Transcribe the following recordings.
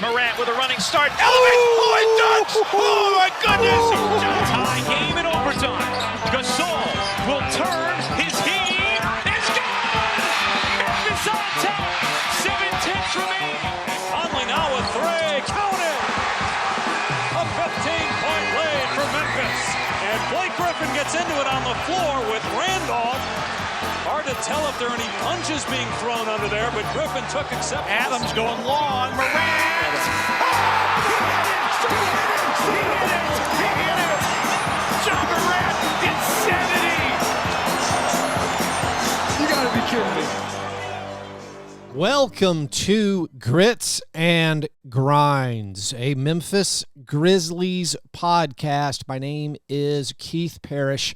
Morant with a running start. Elevates. Oh, he dunks. Oh, my goodness. Tie game in overtime. Gasol will turn. His heave is good. Memphis on top. 7-10 remaining. Conley now with three. Count it. A 15-point lead for Memphis. And Blake Griffin gets into it on the floor with Randolph. Hard to tell if there are any punches being thrown under there, but Griffin took acceptance. Adams going long. Morant. He hit it. John Morant, insanity. You gotta be kidding me. Welcome to Grits and Grinds, a Memphis Grizzlies podcast. My name is Keith Parish.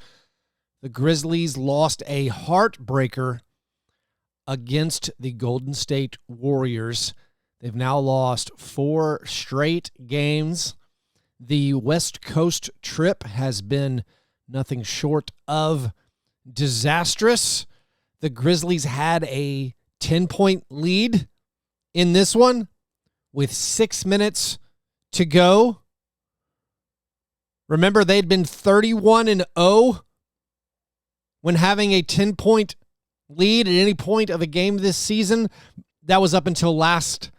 The Grizzlies lost a heartbreaker against the Golden State Warriors. They've now lost 4 straight games. The West Coast trip has been nothing short of disastrous. The Grizzlies had a 10-point lead in this one with 6 minutes to go. Remember, they'd been 31-0 when having a 10-point lead at any point of a game this season. That was up until last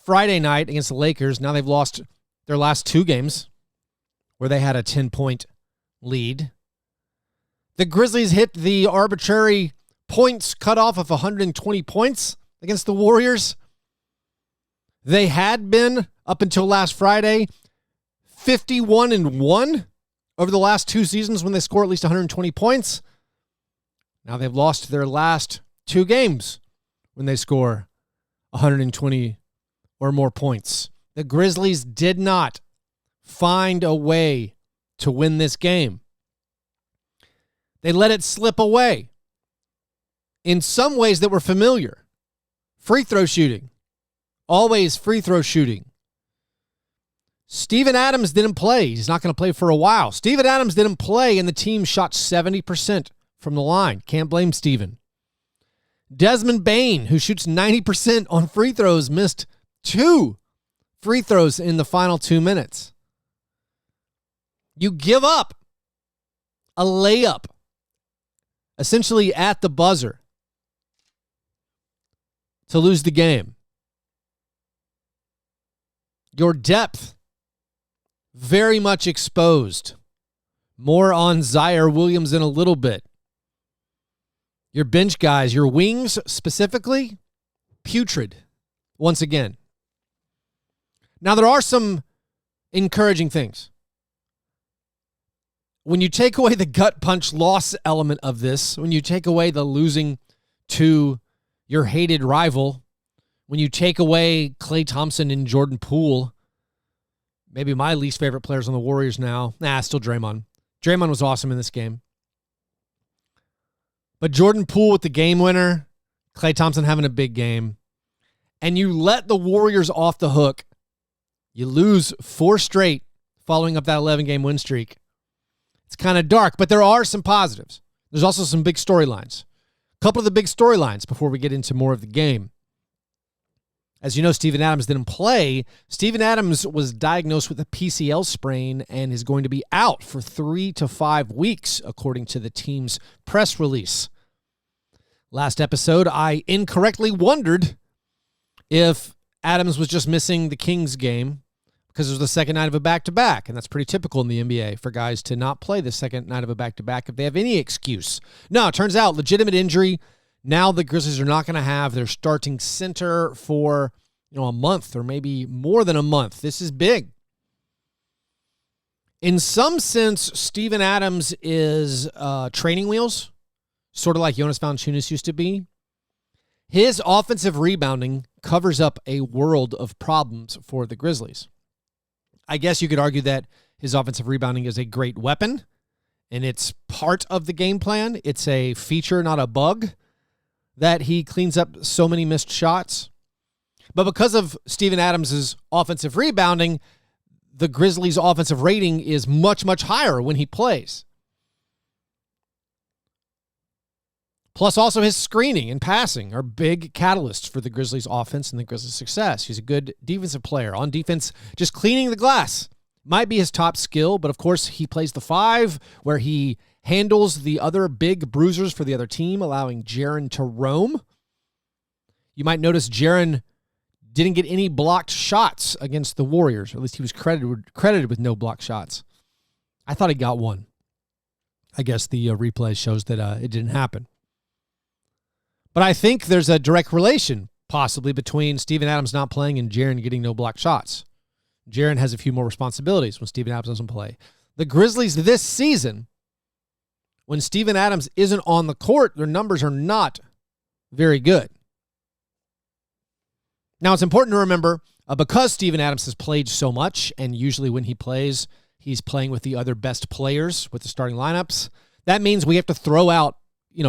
Friday night against the Lakers. Now they've lost their last 2 games where they had a 10-point lead. The Grizzlies hit the arbitrary points cutoff of 120 points against the Warriors. They had been, up until last Friday, 51-1 over the last 2 seasons when they score at least 120 points. Now they've lost their last 2 games when they score 120 or more points. The Grizzlies did not find a way to win this game. They let it slip away in some ways that were familiar. Free throw shooting. Always free throw shooting. Steven Adams didn't play. He's not going to play for a while. Steven Adams didn't play, and the team shot 70% from the line. Can't blame Steven. Desmond Bane, who shoots 90% on free throws, missed 2 free throws in the final 2 minutes. You give up a layup, essentially at the buzzer, to lose the game. Your depth, very much exposed. More on Ziaire Williams in a little bit. Your bench guys, your wings specifically, putrid once again. Now, there are some encouraging things. When you take away the gut punch loss element of this, when you take away the losing to your hated rival, when you take away Klay Thompson and Jordan Poole, maybe my least favorite players on the Warriors now. Still Draymond. Draymond was awesome in this game. But Jordan Poole with the game winner, Klay Thompson having a big game, and you let the Warriors off the hook. You lose 4 straight following up that 11-game win streak. It's kind of dark, but there are some positives. There's also some big storylines. A couple of the big storylines before we get into more of the game. As you know, Steven Adams didn't play. Steven Adams was diagnosed with a PCL sprain and is going to be out for 3 to 5 weeks, according to the team's press release. Last episode, I incorrectly wondered if Adams was just missing the Kings game because it was the second night of a back-to-back, and that's pretty typical in the NBA for guys to not play the second night of a back-to-back if they have any excuse. No, it turns out legitimate injury. Now the Grizzlies are not going to have their starting center for, a month or maybe more than a month. This is big. In some sense, Steven Adams is training wheels, sort of like Jonas Valanciunas used to be. His offensive rebounding covers up a world of problems for the Grizzlies. I guess you could argue that his offensive rebounding is a great weapon, and it's part of the game plan. It's a feature, not a bug, that he cleans up so many missed shots. But because of Steven Adams' offensive rebounding, the Grizzlies' offensive rating is much, much higher when he plays. Plus also his screening and passing are big catalysts for the Grizzlies' offense and the Grizzlies' success. He's a good defensive player. On defense, just cleaning the glass might be his top skill, but of course he plays the 5 where he handles the other big bruisers for the other team, allowing Jaren to roam. You might notice Jaren didn't get any blocked shots against the Warriors, or at least he was credited with no blocked shots. I thought he got one. I guess the replay shows that it didn't happen. But I think there's a direct relation, possibly, between Steven Adams not playing and Jaren getting no blocked shots. Jaren has a few more responsibilities when Steven Adams doesn't play. The Grizzlies this season, when Steven Adams isn't on the court, their numbers are not very good. Now, it's important to remember, because Steven Adams has played so much, and usually when he plays, he's playing with the other best players with the starting lineups, that means we have to throw out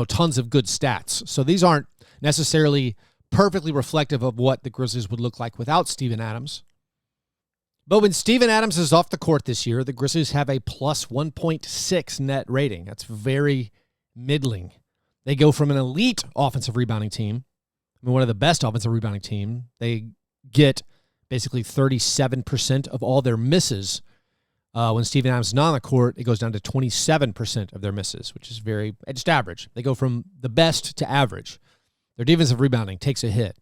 tons of good stats. So these aren't necessarily perfectly reflective of what the Grizzlies would look like without Steven Adams. But when Steven Adams is off the court this year, the Grizzlies have a plus 1.6 net rating. That's very middling. They go from an elite offensive rebounding team, one of the best offensive rebounding team. They get basically 37% of all their misses. When Steven Adams is not on the court, it goes down to 27% of their misses, which is just average. They go from the best to average. Their defensive rebounding takes a hit.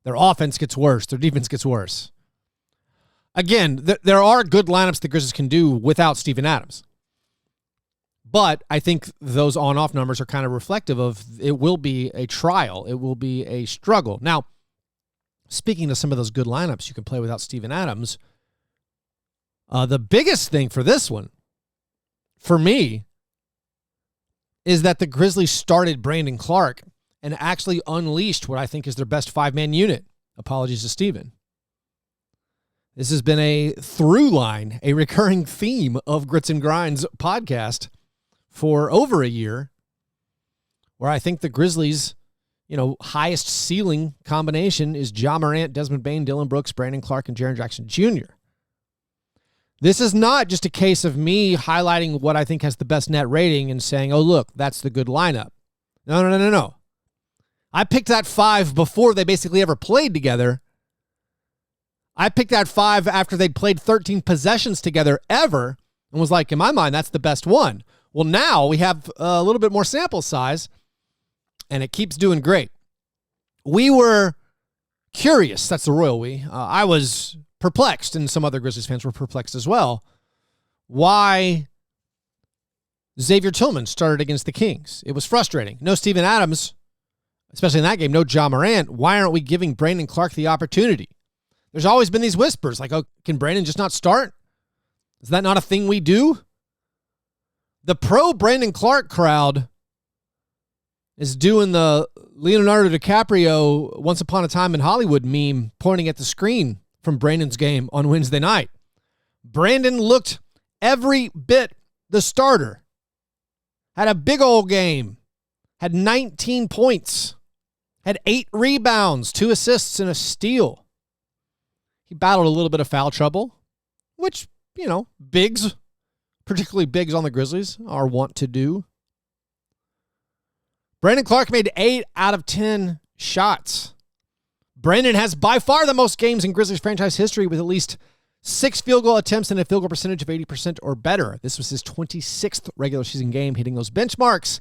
Their offense gets worse. Their defense gets worse. Again, there are good lineups the Grizzlies can do without Steven Adams. But I think those on-off numbers are kind of reflective of it will be a trial. It will be a struggle. Now, speaking of some of those good lineups you can play without Steven Adams, the biggest thing for this one, for me, is that the Grizzlies started Brandon Clarke and actually unleashed what I think is their best 5-man unit. Apologies to Steven. This has been a through line, a recurring theme of Grits and Grinds podcast for over a year, where I think the Grizzlies, highest ceiling combination is Ja Morant, Desmond Bane, Dillon Brooks, Brandon Clarke, and Jaren Jackson Jr. This is not just a case of me highlighting what I think has the best net rating and saying, oh, look, that's the good lineup. No. I picked that 5 before they basically ever played together. I picked that 5 after they'd played 13 possessions together ever and was like, in my mind, that's the best one. Well, now we have a little bit more sample size, and it keeps doing great. We were curious. That's the royal we. I was perplexed, and some other Grizzlies fans were perplexed as well, why Xavier Tillman started against the Kings. It was frustrating. No Steven Adams, especially in that game, no Ja Morant. Why aren't we giving Brandon Clarke the opportunity? There's always been these whispers like, oh, can Brandon just not start? Is that not a thing we do? The pro Brandon Clarke crowd is doing the Leonardo DiCaprio Once Upon a Time in Hollywood meme pointing at the screen from Brandon's game on Wednesday night. Brandon looked every bit the starter. Had a big old game. Had 19 points. Had 8 rebounds, 2 assists, and a steal. He battled a little bit of foul trouble, which, bigs, particularly bigs on the Grizzlies, are wont to do. Brandon Clarke made 8 out of 10 shots. Brandon has by far the most games in Grizzlies franchise history with at least 6 field goal attempts and a field goal percentage of 80% or better. This was his 26th regular season game, hitting those benchmarks.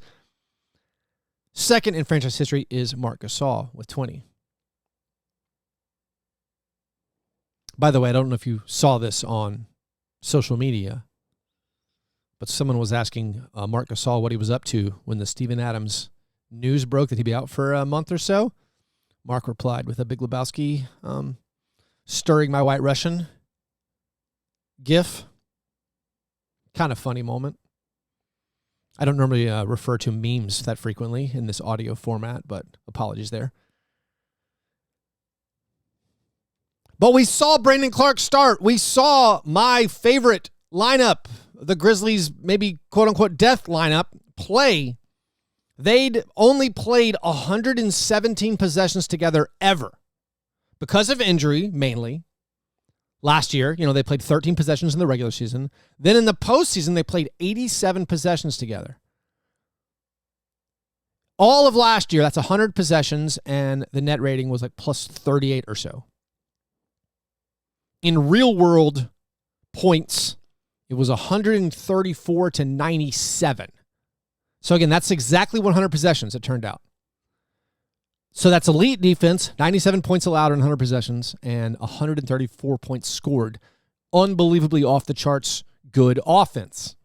Second in franchise history is Marc Gasol with 20. By the way, I don't know if you saw this on social media, but someone was asking Marc Gasol what he was up to when the Steven Adams news broke that he'd be out for a month or so. Mark replied with a Big Lebowski stirring my white Russian gif. Kind of funny moment. I don't normally refer to memes that frequently in this audio format, but apologies there. But we saw Brandon Clarke start. We saw my favorite lineup, the Grizzlies, maybe quote-unquote death lineup, play. They'd only played 117 possessions together ever because of injury, mainly. Last year, they played 13 possessions in the regular season. Then in the postseason, they played 87 possessions together. All of last year, that's 100 possessions, and the net rating was like plus 38 or so. In real world points, it was 134 to 97. So again, that's exactly 100 possessions, it turned out. So that's elite defense, 97 points allowed in 100 possessions, and 134 points scored. Unbelievably off the charts good offense.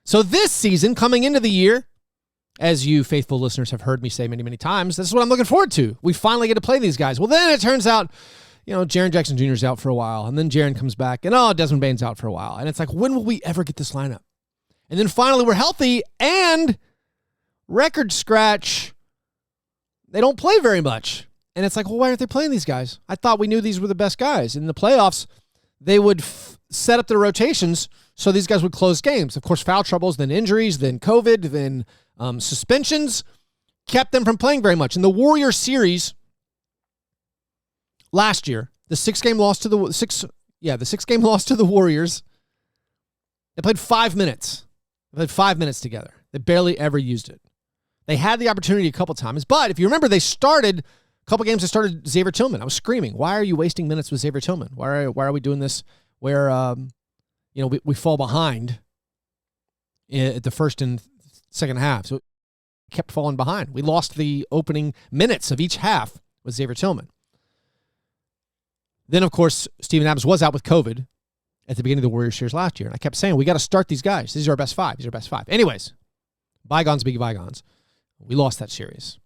So this season, coming into the year, as you faithful listeners have heard me say many, many times, this is what I'm looking forward to. We finally get to play these guys. Well, then it turns out, Jaren Jackson Jr. is out for a while, and then Jaren comes back, and Desmond Bane's out for a while. And it's like, when will we ever get this lineup? And then finally we're healthy, and record scratch, they don't play very much. And it's like, well, why aren't they playing these guys? I thought we knew these were the best guys. In the playoffs, they would set up their rotations so these guys would close games. Of course, foul troubles, then injuries, then COVID, then suspensions kept them from playing very much. In the Warriors series last year, the six-game loss to the Warriors, they played 5 minutes. They played 5 minutes together. They barely ever used it. They had the opportunity a couple times, but if you remember, they started a couple games. They started Ziaire Tillman. I was screaming, "Why are you wasting minutes with Ziaire Tillman? Why are we doing this where we fall behind at the first and second half?" So it kept falling behind. We lost the opening minutes of each half with Ziaire Tillman. Then, of course, Steven Adams was out with COVID at the beginning of the Warriors series last year, and I kept saying, we got to start these guys. These are our best five. These are our best five. Anyways, bygones be bygones. We lost that series.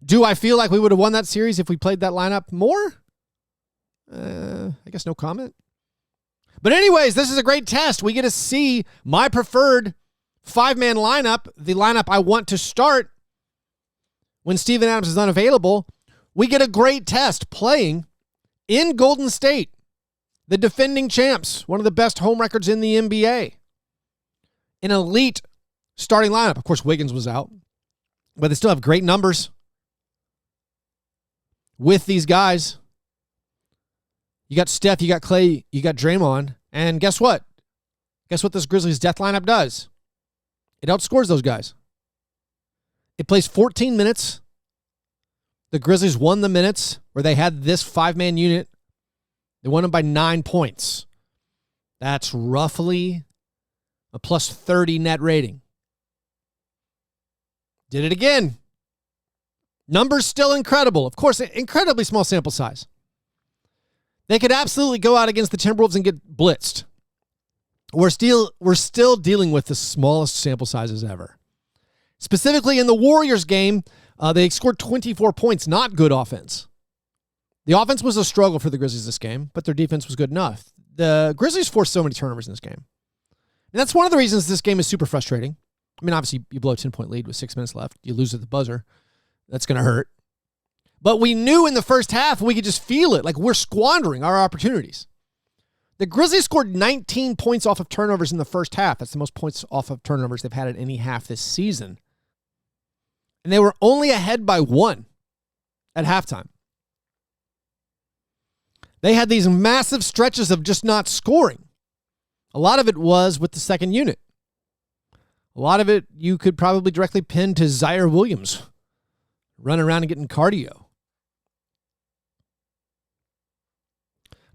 Do I feel like we would have won that series if we played that lineup more? I guess no comment. But anyways, this is a great test. We get to see my preferred five-man lineup, the lineup I want to start when Steven Adams is unavailable. We get a great test playing in Golden State, the defending champs, one of the best home records in the NBA. An elite starting lineup. Of course, Wiggins was out, but they still have great numbers with these guys. You got Steph, you got Clay, you got Draymond, and guess what? Guess what this Grizzlies death lineup does? It outscores those guys. It plays 14 minutes. The Grizzlies won the minutes where they had this five-man unit. They won them by 9 points. That's roughly a plus 30 net rating. Did it again. Numbers still incredible. Of course, incredibly small sample size. They could absolutely go out against the Timberwolves and get blitzed. We're still dealing with the smallest sample sizes ever. Specifically in the Warriors game, they scored 24 points, not good offense. The offense was a struggle for the Grizzlies this game, but their defense was good enough. The Grizzlies forced so many turnovers in this game. And that's one of the reasons this game is super frustrating. I mean, obviously, you blow a 10-point lead with 6 minutes left. You lose at the buzzer. That's going to hurt. But we knew in the first half, we could just feel it. Like we're squandering our opportunities. The Grizzlies scored 19 points off of turnovers in the first half. That's the most points off of turnovers they've had in any half this season. And they were only ahead by 1 at halftime. They had these massive stretches of just not scoring. A lot of it was with the second unit. A lot of it you could probably directly pin to Ziaire Williams running around and getting cardio.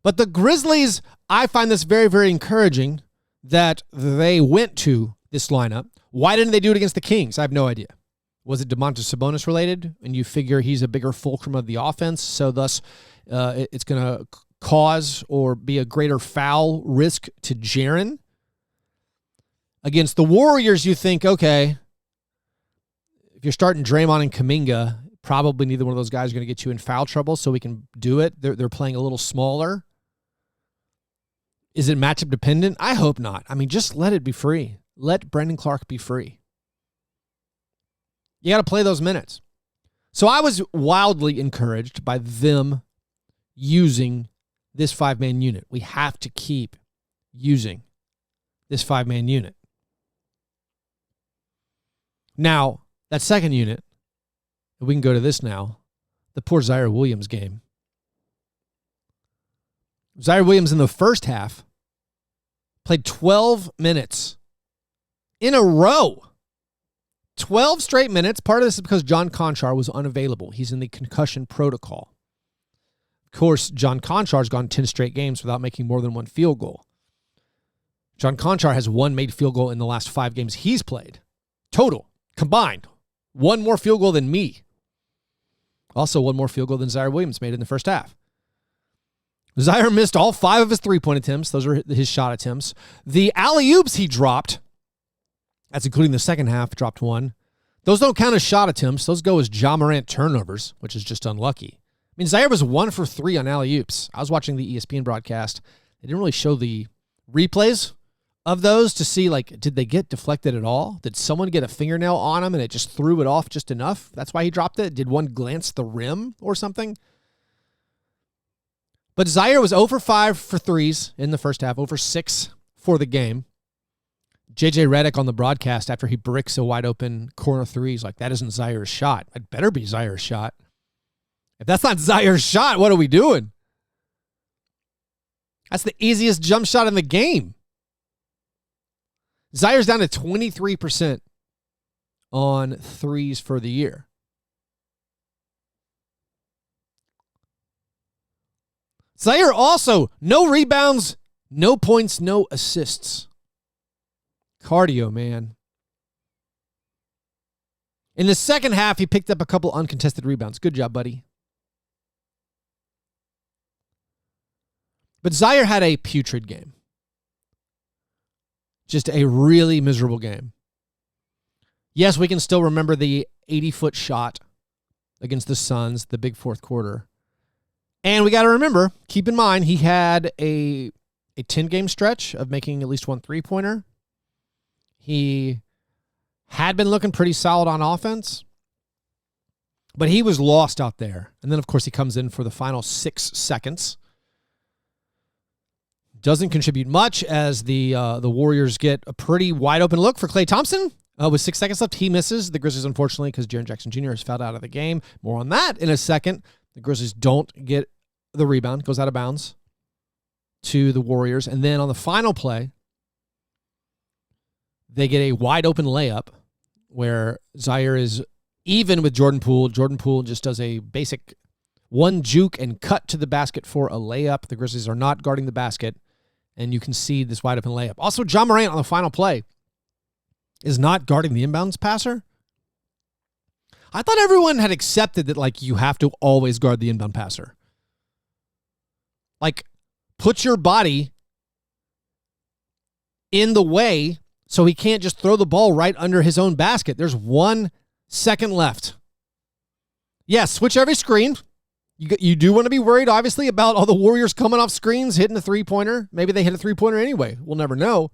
But the Grizzlies, I find this very, very encouraging that they went to this lineup. Why didn't they do it against the Kings? I have no idea. Was it Domantas Sabonis related? And you figure he's a bigger fulcrum of the offense, so thus it's going to cause or be a greater foul risk to Jaren. Against the Warriors, you think, okay, if you're starting Draymond and Kuminga, probably neither one of those guys are going to get you in foul trouble, so we can do it. They're playing a little smaller. Is it matchup dependent? I hope not. I mean, just let it be free. Let Brandon Clarke be free. You got to play those minutes. So I was wildly encouraged by them using this five-man unit. We have to keep using this five-man unit. Now, that second unit, and we can go to this now, the poor Ziaire Williams game. Ziaire Williams in the first half played 12 minutes in a row. 12 straight minutes. Part of this is because John Conchar was unavailable. He's in the concussion protocol. Of course, John Conchar's gone 10 straight games without making more than one field goal. John Conchar has one made field goal in the last 5 games he's played. Total, combined. One more field goal than me. Also, one more field goal than Ziaire Williams made in the first half. Ziaire missed all 5 of his three-point attempts. Those are his shot attempts. The alley-oops he dropped, that's including the second half, dropped 1. Those don't count as shot attempts. Those go as Ja Morant turnovers, which is just unlucky. I mean, Ziaire was 1 for 3 on alley-oops. I was watching the ESPN broadcast. They didn't really show the replays of those to see, like, did they get deflected at all? Did someone get a fingernail on him and it just threw it off just enough? That's why he dropped it? Did one glance the rim or something? But Ziaire was 0 for 5 for threes in the first half, 0 for 6 for the game. JJ Redick on the broadcast after he bricks a wide-open corner three, he's like, that isn't Zaire's shot. It better be Zaire's shot. If that's not Zaire's shot, what are we doing? That's the easiest jump shot in the game. Zaire's down to 23% on threes for the year. Ziaire also, no rebounds, no points, no assists. Cardio, man. In the second half, he picked up a couple uncontested rebounds. Good job, buddy. But Ziaire had a putrid game. Just a really miserable game. Yes, we can still remember the 80-foot shot against the Suns, the big fourth quarter. And we got to remember, keep in mind, he had a 10-game stretch of making at least one three-pointer. He had been looking pretty solid on offense, but he was lost out there. And then, of course, he comes in for the final 6 seconds. Doesn't contribute much as the Warriors get a pretty wide-open look for Klay Thompson. With 6 seconds left, he misses. The Grizzlies, unfortunately, because Jaren Jackson Jr. has fouled out of the game. More on that in a second. The Grizzlies don't get the rebound. Goes out of bounds to the Warriors. And then on the final play, they get a wide-open layup where Ziaire is even with Jordan Poole. Jordan Poole just does a basic one juke and cut to the basket for a layup. The Grizzlies are not guarding the basket, and you can see this wide-open layup. Also, Ja Morant on the final play is not guarding the inbounds passer. I thought everyone had accepted that, like, you have to always guard the inbound passer. Like, put your body in the way so he can't just throw the ball right under his own basket. There's 1 second left. Yes, switch every screen. You do want to be worried, obviously, about all the Warriors coming off screens, hitting a three-pointer. Maybe they hit a three-pointer anyway. We'll never know.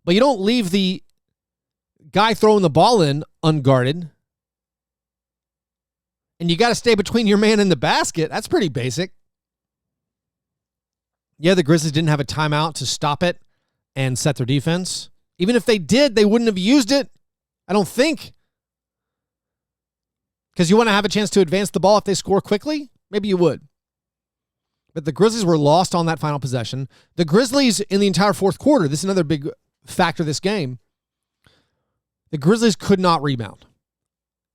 But you don't leave the guy throwing the ball in unguarded. And you got to stay between your man and the basket. That's pretty basic. Yeah, the Grizzlies didn't have a timeout to stop it and set their defense. Even if they did, they wouldn't have used it, I don't think. Because you want to have a chance to advance the ball if they score quickly? Maybe you would. But the Grizzlies were lost on that final possession. The Grizzlies in the entire fourth quarter, this is another big factor of this game, the Grizzlies could not rebound.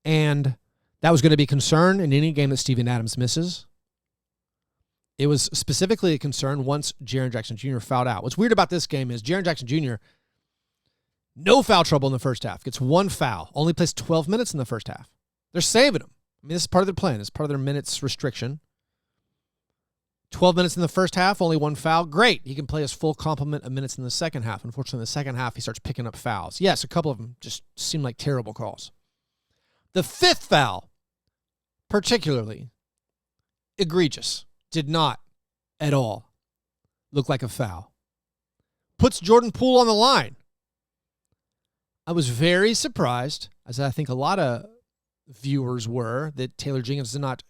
And that was going to be a concern in any game that Steven Adams misses. It was specifically a concern once Jaren Jackson Jr. fouled out. What's weird about this game is Jaren Jackson Jr., no foul trouble in the first half. Gets 1 foul. Only plays 12 minutes in the first half. They're saving him. I mean, this is part of their plan. It's part of their minutes restriction. 12 minutes in the first half, only 1 foul. Great. He can play his full complement of minutes in the second half. Unfortunately, in the second half, he starts picking up fouls. Yes, a couple of them just seem like terrible calls. The 5th foul, particularly egregious, did not at all look like a foul. Puts Jordan Poole on the line. I was very surprised, as I think a lot of viewers were, that Taylor Jenkins did not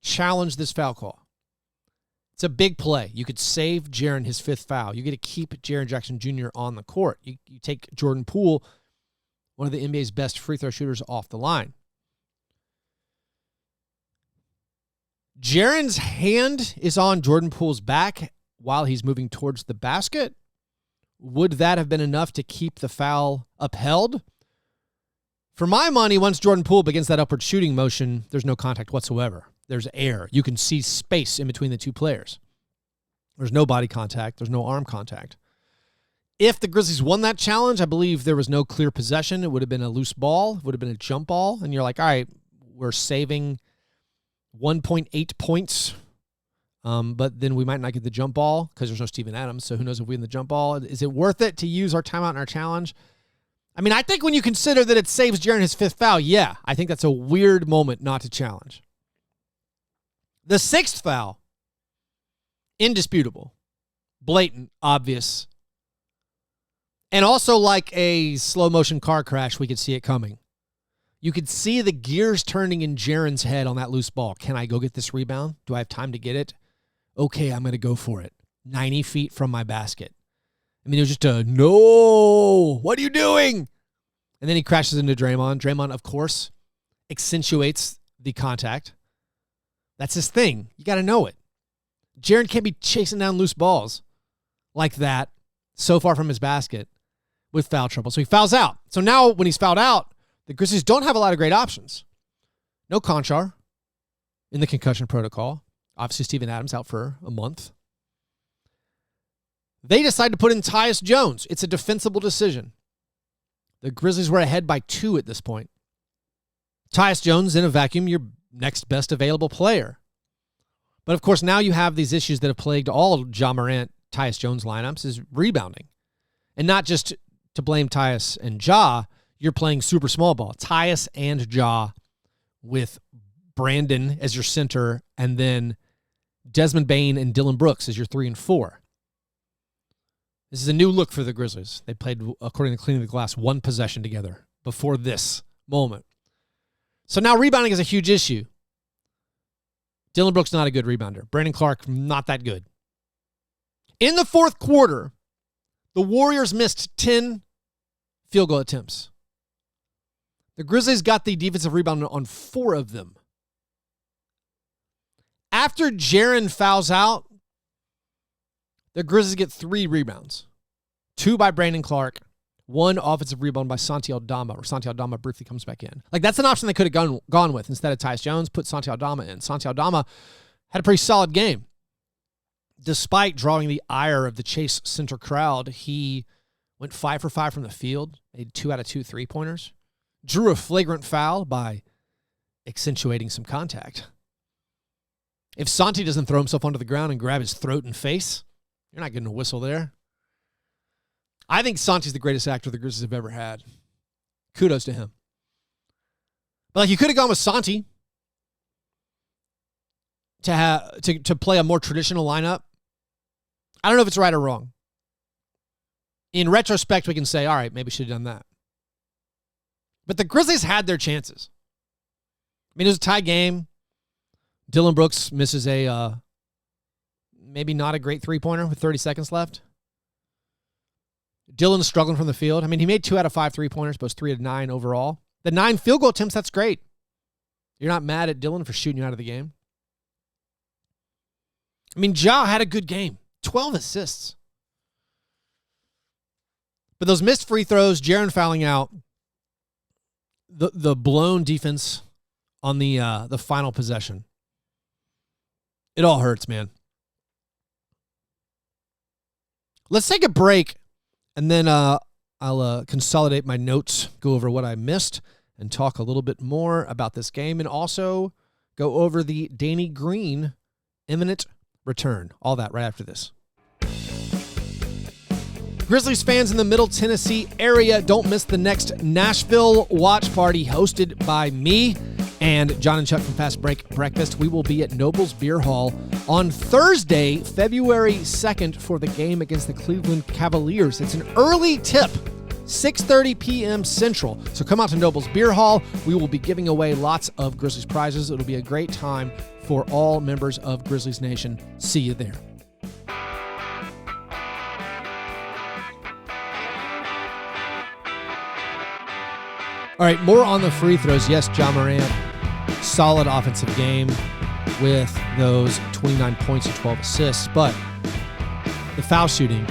challenge this foul call. It's a big play. You could save Jaren his 5th foul. You get to keep Jaren Jackson Jr. on the court. You take Jordan Poole, one of the NBA's best free throw shooters, off the line. Jaren's hand is on Jordan Poole's back while he's moving towards the basket. Would that have been enough to keep the foul upheld? For my money, once Jordan Poole begins that upward shooting motion, there's no contact whatsoever. There's air. You can see space in between the two players. There's no body contact. There's no arm contact. If the Grizzlies won that challenge, I believe there was no clear possession. It would have been a loose ball. It would have been a jump ball. And you're like, all right, we're saving 1.8 points. But then we might not get the jump ball because there's no Steven Adams. So who knows if we win the jump ball. Is it worth it to use our timeout in our challenge? I mean, I think when you consider that it saves Jaren his 5th foul, yeah, I think that's a weird moment not to challenge. The 6th foul, indisputable, blatant, obvious, and also like a slow motion car crash, we could see it coming. You could see the gears turning in Jaren's head on that loose ball. Can I go get this rebound? Do I have time to get it? Okay, I'm going to go for it. 90 feet from my basket. I mean, it was just a, no, what are you doing? And then he crashes into Draymond. Draymond, of course, accentuates the contact. That's his thing. You got to know it. Jaren can't be chasing down loose balls like that so far from his basket with foul trouble. So he fouls out. So now when he's fouled out, the Grizzlies don't have a lot of great options. No Conchar in the concussion protocol. Obviously, Steven Adams out for a month. They decide to put in Tyus Jones. It's a defensible decision. The Grizzlies were ahead by 2 at this point. Tyus Jones, in a vacuum, your next best available player. But, of course, now you have these issues that have plagued all Ja Morant, Tyus Jones lineups is rebounding. And not just to blame Tyus and Ja, you're playing super small ball. Tyus and Ja with Brandon as your center, and then Desmond Bane and Dylan Brooks as your 3 and 4. This is a new look for the Grizzlies. They played, according to Cleaning the Glass, 1 possession together before this moment. So now rebounding is a huge issue. Dylan Brooks not a good rebounder. Brandon Clarke not that good. In the 4th quarter, the Warriors missed 10 field goal attempts. The Grizzlies got the defensive rebound on 4 of them. After Jaren fouls out, the Grizzlies get 3 rebounds. 2 by Brandon Clarke, 1 offensive rebound by Santi Aldama, or Santi Aldama briefly comes back in. Like, that's an option they could have gone with. Instead of Tyus Jones, put Santi Aldama in. Santi Aldama had a pretty solid game. Despite drawing the ire of the Chase Center crowd, he went 5 for 5 from the field, made 2 out of 2 3-pointers, drew a flagrant foul by accentuating some contact. If Santi doesn't throw himself onto the ground and grab his throat and face, you're not getting a whistle there. I think Santi's the greatest actor the Grizzlies have ever had. Kudos to him. But like, you could have gone with Santi to play a more traditional lineup. I don't know if it's right or wrong. In retrospect, we can say, all right, maybe we should have done that. But the Grizzlies had their chances. I mean, it was a tie game. Dylan Brooks misses a maybe not a great 3-pointer with 30 seconds left. Dylan's struggling from the field. I mean, he made 2 out of 5 3-pointers, but 3 out of 9 overall. The 9 field goal attempts, that's great. You're not mad at Dylan for shooting you out of the game. I mean, Ja had a good game. 12 assists. But those missed free throws, Jaren fouling out, the blown defense on the final possession. It all hurts, man. Let's take a break, and then I'll consolidate my notes, go over what I missed, and talk a little bit more about this game, and also go over the Danny Green imminent return. All that right after this. Grizzlies fans in the Middle Tennessee area, don't miss the next Nashville watch party hosted by me and John and Chuck from Fast Break Breakfast. We will be at Noble's Beer Hall on Thursday, February 2nd for the game against the Cleveland Cavaliers. It's an early tip, 6:30 p.m. Central. So come out to Noble's Beer Hall. We will be giving away lots of Grizzlies prizes. It'll be a great time for all members of Grizzlies Nation. See you there. All right, more on the free throws. Yes, Ja Morant, solid offensive game with those 29 points and 12 assists. But the foul shooting,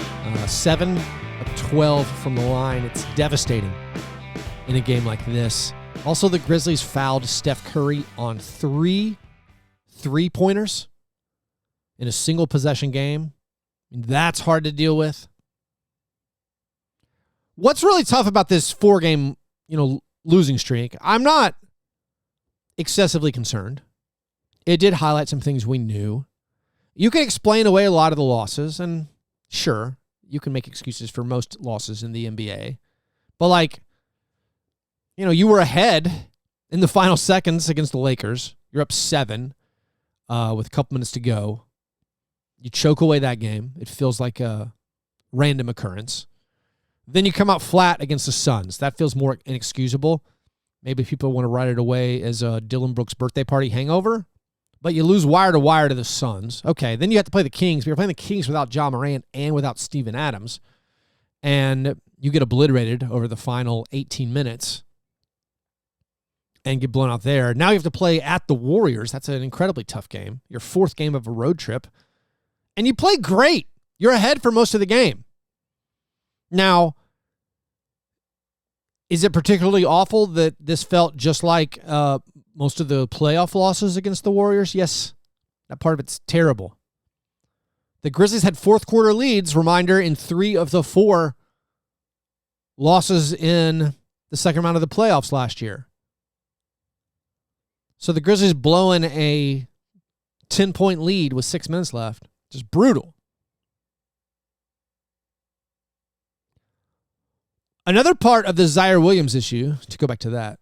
7 of 12 from the line. It's devastating. in a game like this. Also, the Grizzlies fouled Steph Curry on 3 3-pointers in a single possession game. I mean, that's hard to deal with. What's really tough about this 4-game, losing streak, I'm not excessively concerned. It did highlight some things we knew. You can explain away a lot of the losses, and sure, you can make excuses for most losses in the NBA. But you were ahead in the final seconds against the Lakers. You're up 7 with a couple minutes to go. You choke away that game. It feels like a random occurrence. Then you come out flat against the Suns. That feels more inexcusable. Maybe people want to write it away as a Dylan Brooks birthday party hangover. But you lose wire to wire to the Suns. Okay, then you have to play the Kings. But you're playing the Kings without Ja Morant and without Steven Adams. And you get obliterated over the final 18 minutes and get blown out there. Now you have to play at the Warriors. That's an incredibly tough game. Your 4th game of a road trip. And you play great. You're ahead for most of the game. Now, is it particularly awful that this felt just like most of the playoff losses against the Warriors? Yes, that part of it's terrible. The Grizzlies had 4th quarter leads, reminder, in 3 of the 4 losses in the second round of the playoffs last year. So the Grizzlies blowing a 10-point lead with 6 minutes left. Just brutal. Another part of the Ziaire Williams issue, to go back to that,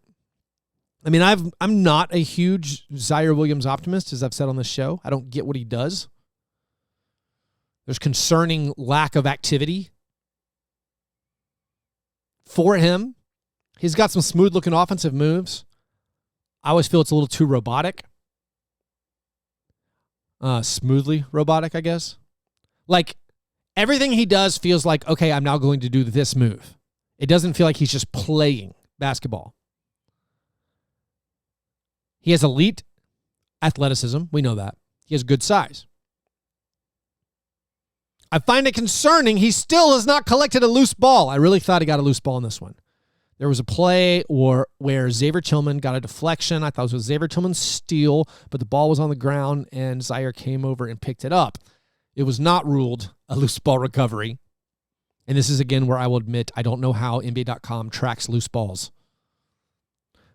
I mean, I'm not a huge Ziaire Williams optimist, as I've said on this show. I don't get what he does. There's concerning lack of activity for him. He's got some smooth-looking offensive moves. I always feel it's a little too robotic. Smoothly robotic, I guess. Everything he does feels like, okay, I'm now going to do this move. It doesn't feel like he's just playing basketball. He has elite athleticism. We know that. He has good size. I find it concerning he still has not collected a loose ball. I really thought he got a loose ball in this one. There was a play where Xavier Tillman got a deflection. I thought it was Xavier Tillman's steal, but the ball was on the ground, and Ziaire came over and picked it up. It was not ruled a loose ball recovery. And this is, again, where I will admit I don't know how NBA.com tracks loose balls.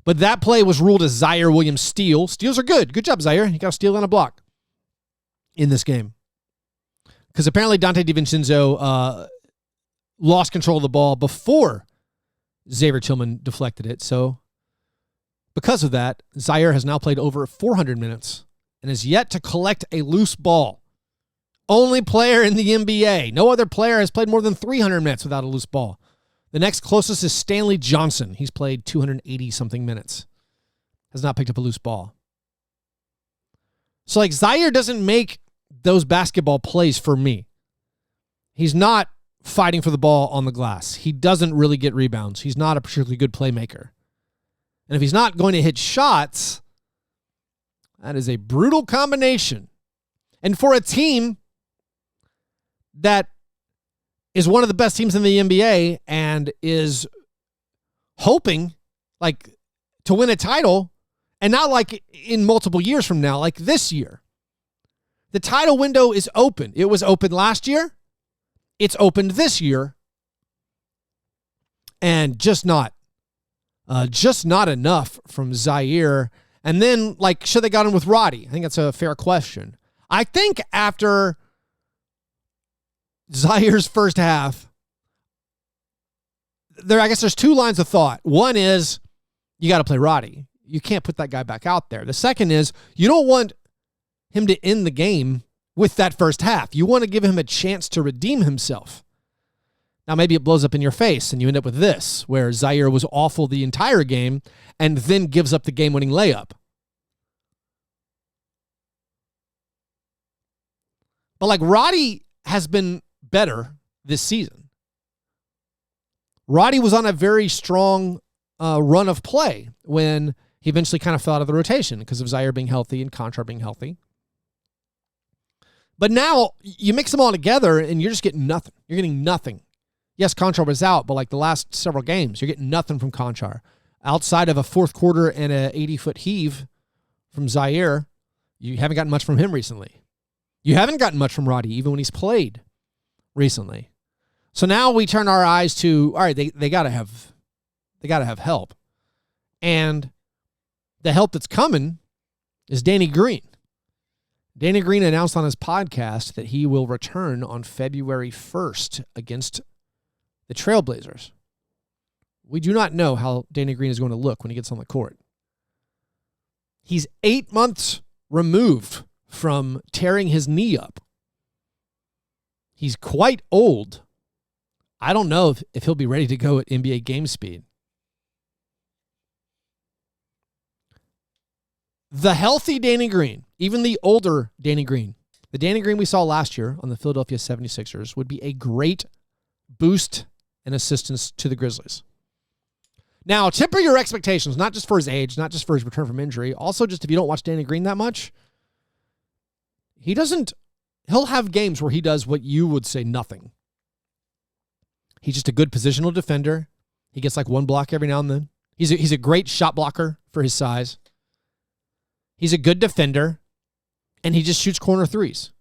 But that play was ruled a Ziaire Williams steal. Steals are good. Good job, Ziaire. You got a steal and a block in this game. Because apparently Dante DiVincenzo lost control of the ball before Xavier Tillman deflected it. So because of that, Ziaire has now played over 400 minutes and has yet to collect a loose ball. Only player in the NBA. No other player has played more than 300 minutes without a loose ball. The next closest is Stanley Johnson. He's played 280-something minutes. Has not picked up a loose ball. So, Ziaire doesn't make those basketball plays for me. He's not fighting for the ball on the glass. He doesn't really get rebounds. He's not a particularly good playmaker. And if he's not going to hit shots, that is a brutal combination. And for a team that is one of the best teams in the NBA and is hoping to win a title, and not in multiple years from now, this year. The title window is open. It was open last year. It's opened this year. And just not enough from Ziaire. And then, should they got him with Roddy? I think that's a fair question. I think after Zaire's first half, I guess there's 2 lines of thought. One is you got to play Roddy. You can't put that guy back out there. The second is you don't want him to end the game with that first half. You want to give him a chance to redeem himself. Now, maybe it blows up in your face and you end up with this, where Ziaire was awful the entire game and then gives up the game-winning layup. But Roddy has been better this season. Roddy was on a very strong run of play when he eventually kind of fell out of the rotation because of Ziaire being healthy and Contra being healthy. But now you mix them all together and you're just getting nothing. You're getting nothing Yes, Conchar was out, but like the last several games, you're getting nothing from Conchar. Outside of a fourth quarter and a 80-foot heave from Ziaire, you haven't gotten much from him recently. You haven't gotten much from Roddy, even when he's played recently. So now we turn our eyes to, all right, they gotta have help. And the help that's coming is Danny Green. Danny Green announced on his podcast that he will return on February 1st against the Trailblazers. We do not know how Danny Green is going to look when he gets on the court. He's 8 months removed from tearing his knee up. He's quite old. I don't know if he'll be ready to go at NBA game speed. The healthy Danny Green, even the older Danny Green, the Danny Green we saw last year on the Philadelphia 76ers would be a great boost and assistance to the Grizzlies. Now, temper your expectations, not just for his age, not just for his return from injury, also just if you don't watch Danny Green that much, he'll have games where he does what you would say nothing. He's just a good positional defender. He gets like one block every now and then. He's a great shot blocker for his size. He's a good defender, and he just shoots corner threes.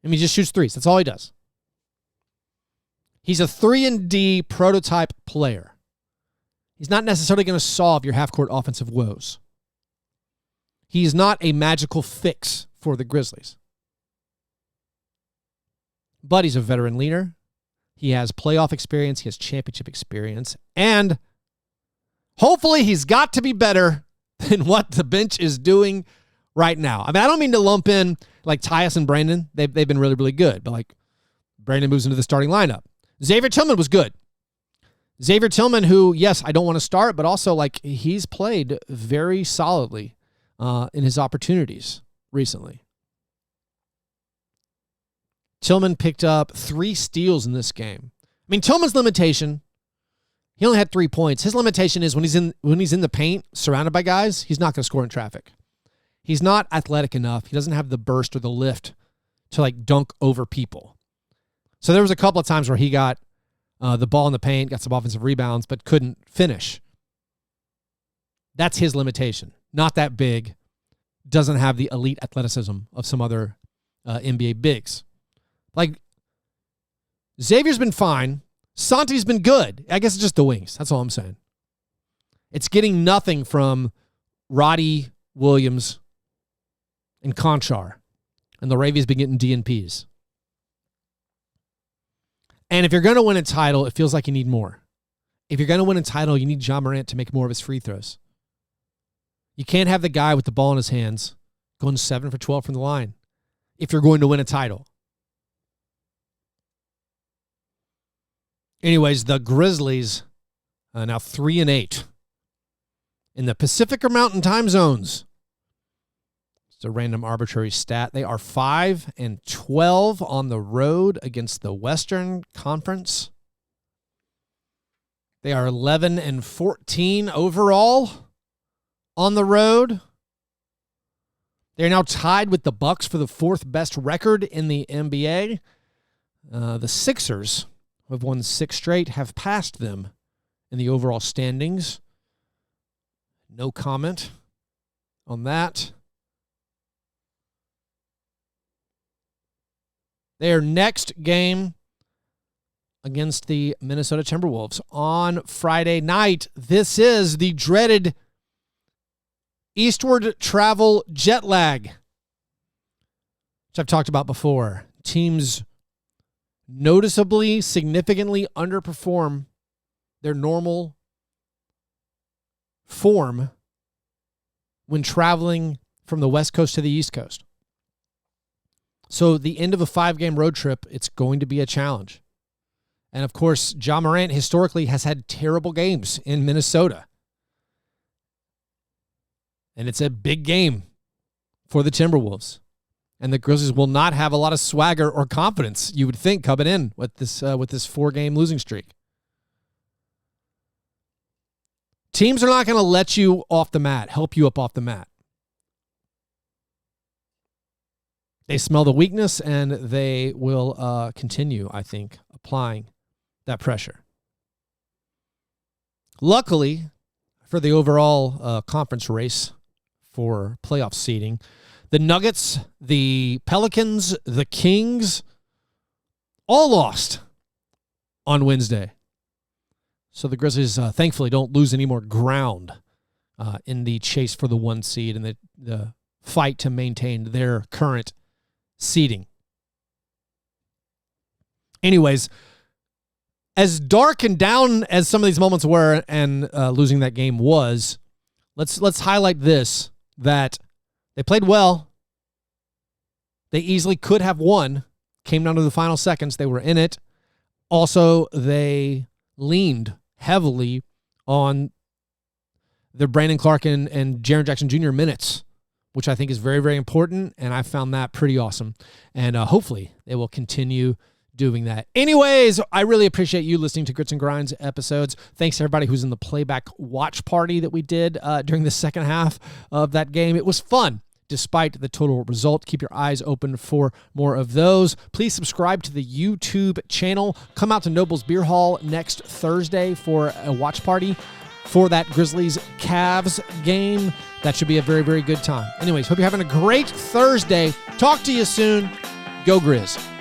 I mean, he just shoots threes. That's all he does. He's a 3-and-D prototype player. He's not necessarily going to solve your half-court offensive woes. He's not a magical fix for the Grizzlies. But he's a veteran leader. He has playoff experience. He has championship experience. And hopefully he's got to be better than what the bench is doing right now. I mean, I don't mean to lump in like Tyus and Brandon. They've been really, really good. But like Brandon moves into the starting lineup. Xavier Tillman was good. Xavier Tillman, who, yes, I don't want to start, but also like he's played very solidly in his opportunities recently. Tillman picked up 3 steals in this game. I mean, Tillman's limitation, he only had 3 points. His limitation is when he's in the paint, surrounded by guys, he's not going to score in traffic. He's not athletic enough. He doesn't have the burst or the lift to like dunk over people. So there was a couple of times where he got the ball in the paint, got some offensive rebounds, but couldn't finish. That's his limitation. Not that big. Doesn't have the elite athleticism of some other NBA bigs. Like, Xavier's been fine. Santi's been good. I guess it's just the wings. That's all I'm saying. It's getting nothing from Roddy, Williams, and Conchar. And Laravia's been getting DNPs. And if you're going to win a title, it feels like you need more. If you're going to win a title, you need Ja Morant to make more of his free throws. You can't have the guy with the ball in his hands going 7 for 12 from the line if you're going to win a title. Anyways, the Grizzlies now 3-8 in the Pacific or Mountain time zones. It's a random arbitrary stat. They are 5-12 on the road against the Western Conference. They are 11-14 overall on the road. They're now tied with the Bucks for the 4th best record in the NBA. The Sixers, who have won 6 straight, have passed them in the overall standings. No comment on that. Their next game against the Minnesota Timberwolves on Friday night. This is the dreaded eastward travel jet lag, which I've talked about before. Teams noticeably, significantly underperform their normal form when traveling from the West Coast to the East Coast. So the end of a 5-game road trip, it's going to be a challenge. And of course, Ja Morant historically has had terrible games in Minnesota. And it's a big game for the Timberwolves. And the Grizzlies will not have a lot of swagger or confidence, you would think, coming in with this 4-game losing streak. Teams are not going to let you off the mat, help you up off the mat. They smell the weakness, and they will continue, I think, applying that pressure. Luckily, for the overall conference race for playoff seeding, the Nuggets, the Pelicans, the Kings all lost on Wednesday. So the Grizzlies, thankfully, don't lose any more ground in the chase for the 1 seed and the fight to maintain their current seeding. Anyways, as dark and down as some of these moments were and losing that game was, let's highlight this, that they played well. They easily could have won. Came down to the final seconds. They were in it. Also, they leaned heavily on the Brandon Clarke and Jaren Jackson Jr. minutes, which I think is very, very important, and I found that pretty awesome. And hopefully they will continue doing that. Anyways, I really appreciate you listening to Grits and Grinds episodes. Thanks to everybody who's in the playback watch party that we did during the second half of that game. It was fun, despite the total result. Keep your eyes open for more of those. Please subscribe to the YouTube channel. Come out to Noble's Beer Hall next Thursday for a watch party for that Grizzlies-Cavs game. That should be a very, very good time. Anyways, hope you're having a great Thursday. Talk to you soon. Go Grizz.